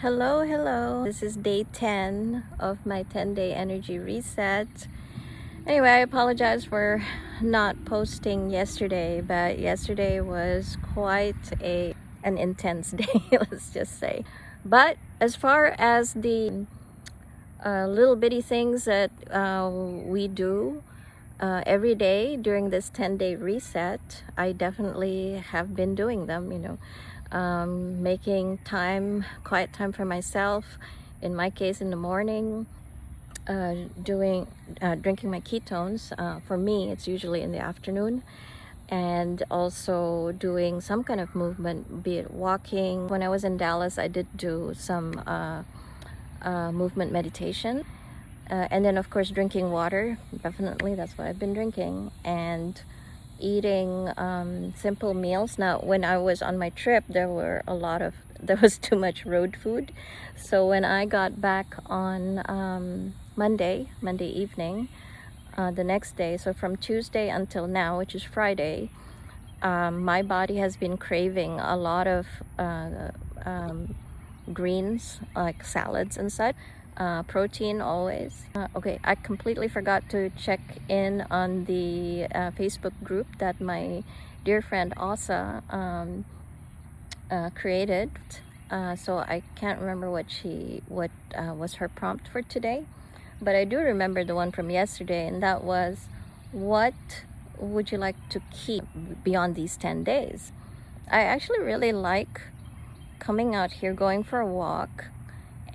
Hello. This is day 10 of my 10-day energy reset. Anyway, I apologize for not posting yesterday, but yesterday was quite an intense day, let's just say. But as far as the little bitty things that we do every day during this 10-day reset, I definitely have been doing them, making quiet time for myself. In my case, in the morning, drinking my ketones. For me, it's usually in the afternoon, and also doing some kind of movement, be it walking. When I was in Dallas, I did do some movement meditation. And then, of course, drinking water. Definitely, that's what I've been drinking. And eating simple meals. Now, when I was on my trip, there was too much road food. So when I got back on Monday evening, the next day, so from Tuesday until now, which is Friday, my body has been craving a lot of greens, like salads and such. Protein always. Okay, I completely forgot to check in on the Facebook group that my dear friend Asa created. So I can't remember what was her prompt for today, but I do remember the one from yesterday, and that was, what would you like to keep beyond these 10 days? I actually really like coming out here, going for a walk,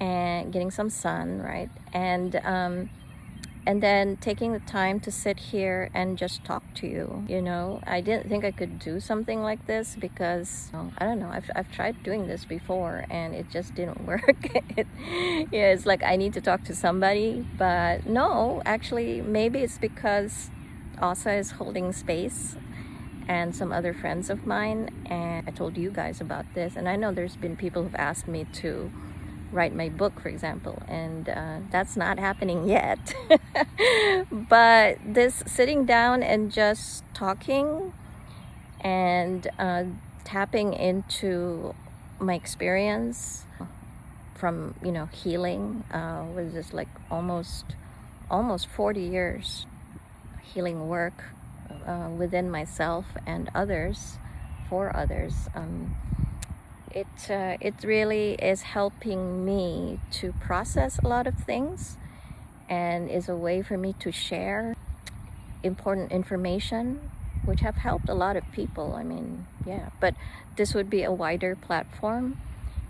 and getting some sun, right? And then taking the time to sit here and just talk to you. I didn't think I could do something like this because I don't know. I've tried doing this before and it just didn't work. It's like I need to talk to somebody, but no, actually, maybe it's because Asa is holding space and some other friends of mine, and I told you guys about this, and I know there's been people who've asked me to write my book, for example, and that's not happening yet. But this sitting down and just talking and tapping into my experience from healing, was just like almost 40 years healing work within myself and others, for others. It really is helping me to process a lot of things, and is a way for me to share important information, which have helped a lot of people. I mean, yeah, but this would be a wider platform.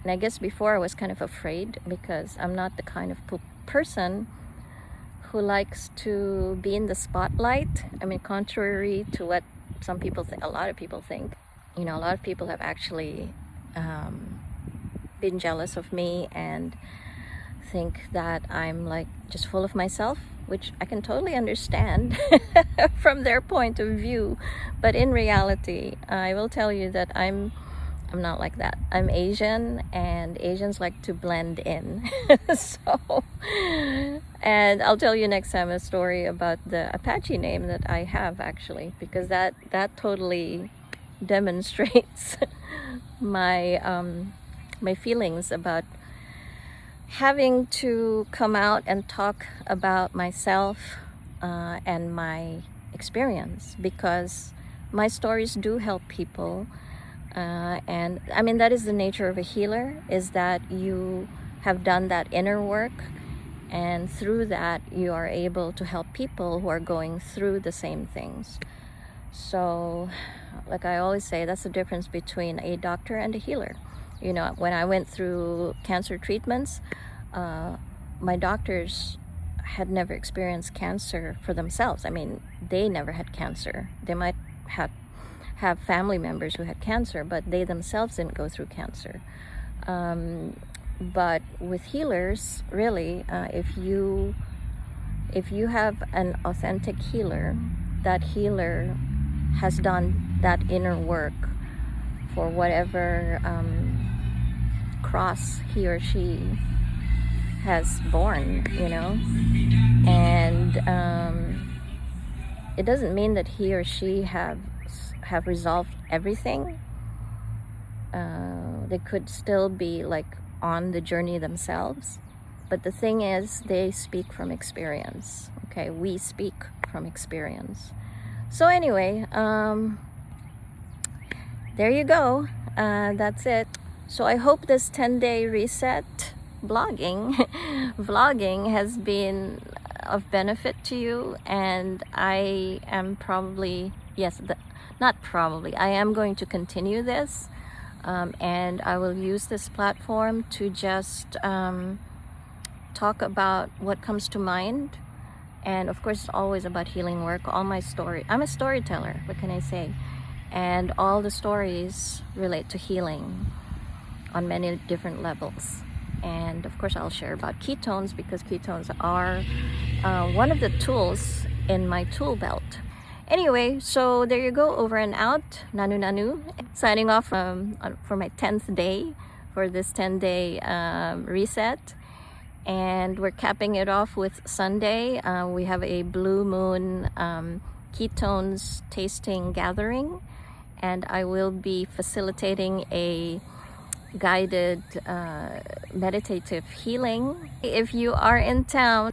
And I guess before I was kind of afraid because I'm not the kind of person who likes to be in the spotlight. I mean, contrary to what some people think, a lot of people think. A lot of people have actually been jealous of me and think that I'm like just full of myself, which I can totally understand from their point of view. But in reality, I will tell you that I'm not like that. I'm Asian, and Asians like to blend in. So, and I'll tell you next time a story about the Apache name that I have, actually, because that totally demonstrates my feelings about having to come out and talk about myself and my experience, because my stories do help people, and I mean, that is the nature of a healer, is that you have done that inner work, and through that you are able to help people who are going through the same things. So, like I always say, that's the difference between a doctor and a healer. When I went through cancer treatments, my doctors had never experienced cancer for themselves. I mean, they never had cancer. They might have family members who had cancer, but they themselves didn't go through cancer. But with healers, really, if you have an authentic healer, that healer has done that inner work for whatever cross he or she has borne, and it doesn't mean that he or she have resolved everything. They could still be like on the journey themselves. But the thing is, they speak from experience. Okay, we speak from experience. So anyway, there you go. That's it. So I hope this 10-day reset vlogging has been of benefit to you, and I am probably, not probably, I am going to continue this, and I will use this platform to just talk about what comes to mind. And of course, it's always about healing work. All my story, I'm a storyteller, what can I say? And all the stories relate to healing on many different levels. And of course, I'll share about ketones, because ketones are one of the tools in my tool belt. Anyway, so there you go, over and out. Nanu Nanu, signing off for my 10th day for this 10-day reset. And we're capping it off with Sunday. We have a Blue Moon ketones tasting gathering, and I will be facilitating a guided meditative healing. If you are in town,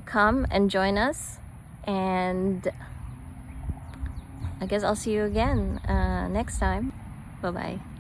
come and join us, and I guess I'll see you again next time. Bye-bye.